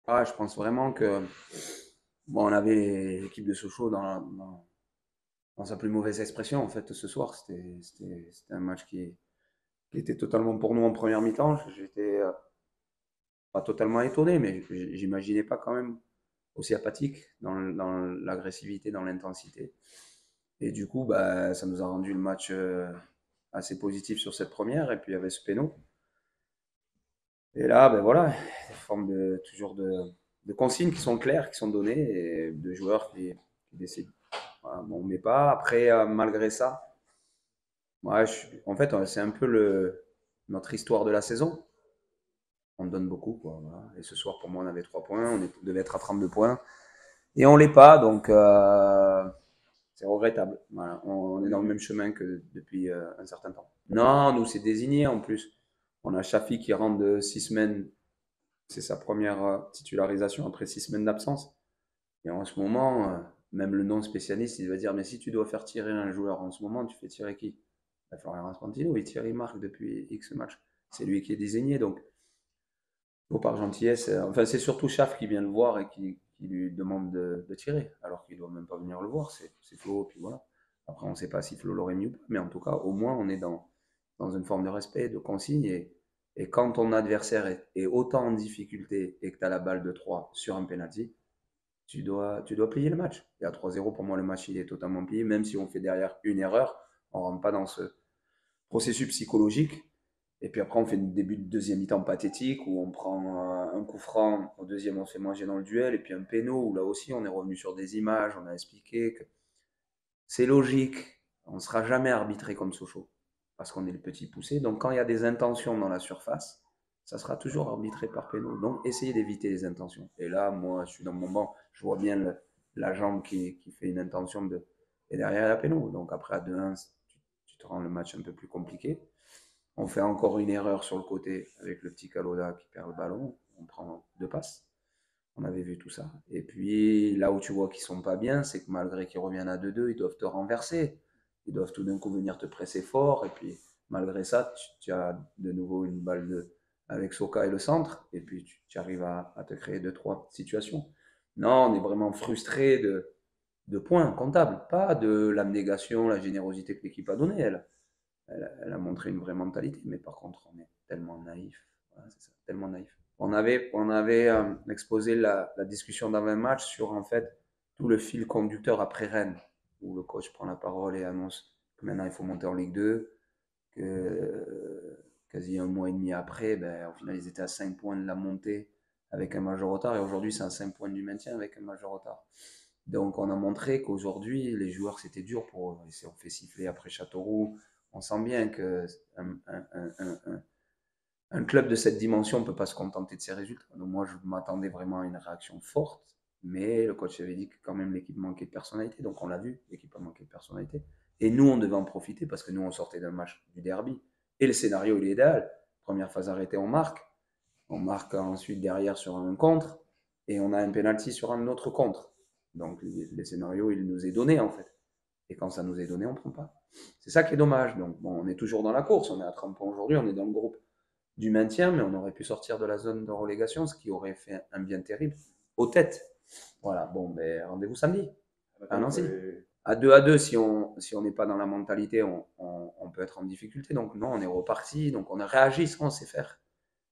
Ah, je pense vraiment que bon, on avait l'équipe de Sochaux dans sa plus mauvaise expression en fait ce soir. C'était un match qui était totalement pour nous en première mi-temps. J'étais pas totalement étonné, mais j'imaginais pas quand même aussi apathique dans l'agressivité, dans l'intensité. Et du coup, bah, ça nous a rendu le match assez positif sur cette première. Et puis il y avait ce péno. Et là, ben voilà, des formes toujours de consignes qui sont claires, qui sont données, et de joueurs qui décident. Voilà, bon, on met pas. Après, malgré ça, ouais, en fait, c'est un peu notre histoire de la saison. On donne beaucoup, quoi. Voilà. Et ce soir, pour moi, on avait 3 points. Devait être à 32 points. Et on l'est pas, donc c'est regrettable. Voilà. On est dans le même chemin que depuis un certain temps. Non, nous, c'est désigné en plus. On a Chafi qui rentre de 6 semaines. C'est sa première titularisation après 6 semaines d'absence. Et en ce moment, même le non-spécialiste, il va dire, mais si tu dois faire tirer un joueur en ce moment, tu fais tirer qui? Bah, Florian Raspantino, il tire, il marque depuis X matchs. C'est lui qui est désigné, donc faut par gentillesse. Enfin, c'est surtout Schaff qui vient le voir et qui lui demande de tirer, alors qu'il doit même pas venir le voir. C'est Flo, puis voilà. Après, on ne sait pas si Flo l'aurait mis ou pas, mais en tout cas, au moins, on est dans une forme de respect, de consigne. Et quand ton adversaire est autant en difficulté et que tu as la balle de 3 sur un penalty, tu dois plier le match. Et à 3-0, pour moi, le match, il est totalement plié. Même si on fait derrière une erreur, on ne rentre pas dans ce processus psychologique. Et puis après, on fait un début de deuxième mi-temps pathétique où on prend un coup franc. Au deuxième, on se fait manger dans le duel. Et puis un péno où là aussi, on est revenu sur des images. On a expliqué que c'est logique. On ne sera jamais arbitré comme Sochaux parce qu'on est le petit poussé. Donc quand il y a des intentions dans la surface, ça sera toujours arbitré par péno. Donc essayez d'éviter les intentions. Et là, moi, je suis dans mon banc. Je vois bien la jambe qui fait une intention de. Et derrière, la péno. Donc après, à 2-1, tu te rends le match un peu plus compliqué. On fait encore une erreur sur le côté avec le petit Caloda qui perd le ballon. On prend 2 passes. On avait vu tout ça. Et puis là où tu vois qu'ils sont pas bien, c'est que malgré qu'ils reviennent à 2-2, ils doivent te renverser. Ils doivent tout d'un coup venir te presser fort. Et puis malgré ça, tu as de nouveau une balle avec Soka et le centre. Et puis tu arrives à te créer 2-3 situations. Non, on est vraiment frustré de points comptables, pas de l'abnégation, la générosité que l'équipe a donnée. Elle a montré une vraie mentalité, mais par contre, on est tellement naïf. Voilà, c'est ça, tellement naïf. On avait exposé la discussion d'avant un match sur en fait tout le fil conducteur après Rennes, où le coach prend la parole et annonce que maintenant il faut monter en Ligue 2, que quasi un mois et demi après, ben, au final ils étaient à 5 points de la montée avec un major retard, et aujourd'hui c'est à 5 points du maintien avec un major retard. Donc on a montré qu'aujourd'hui les joueurs c'était dur pour eux. On fait siffler après Châteauroux. On sent bien que un club de cette dimension ne peut pas se contenter de ces résultats. Donc moi, je m'attendais vraiment à une réaction forte, mais le coach avait dit que quand même l'équipe manquait de personnalité. Donc on l'a vu, l'équipe a manqué de personnalité. Et nous, on devait en profiter parce que nous, on sortait d'un match du derby. Et le scénario, il est idéal. Première phase arrêtée, on marque. On marque ensuite derrière sur un contre. Et on a un penalty sur un autre contre. Donc le scénario, il nous est donné en fait. Et quand ça nous est donné, on ne prend pas. C'est ça qui est dommage. Donc bon, on est toujours dans la course. On est à 30 points aujourd'hui. On est dans le groupe du maintien, mais on aurait pu sortir de la zone de relégation, ce qui aurait fait un bien terrible aux têtes. Voilà, bon, ben, rendez-vous samedi à Nancy. À 2 si on n'est pas dans la mentalité, on peut être en difficulté. Donc non, on est reparti, donc on a réagi ce qu'on sait faire.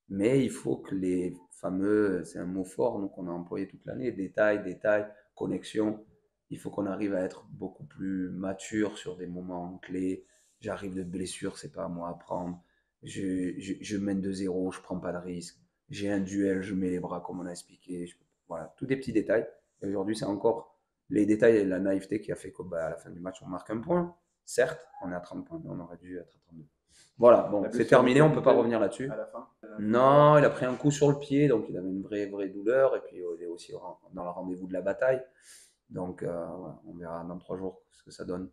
Mais il faut que les fameux, c'est un mot fort, nous qu'on a employé toute l'année, détail, connexion. Il faut qu'on arrive à être beaucoup plus mature sur des moments clés. J'arrive de blessure, c'est pas à moi à prendre. Je mène 2-0, je prends pas de risque. J'ai un duel, je mets les bras comme on a expliqué. Voilà, tous des petits détails. Et aujourd'hui, c'est encore les détails et la naïveté qui a fait qu'à bah, la fin du match, on marque un point. Certes, on est à 30 points, mais on aurait dû être à 32. Voilà, bon, c'est terminé, on ne peut pas revenir là-dessus. Non, il a pris un coup sur le pied, donc il avait une vraie douleur, et puis il est aussi dans le rendez-vous de la bataille. Donc, voilà, on verra dans 3 jours ce que ça donne.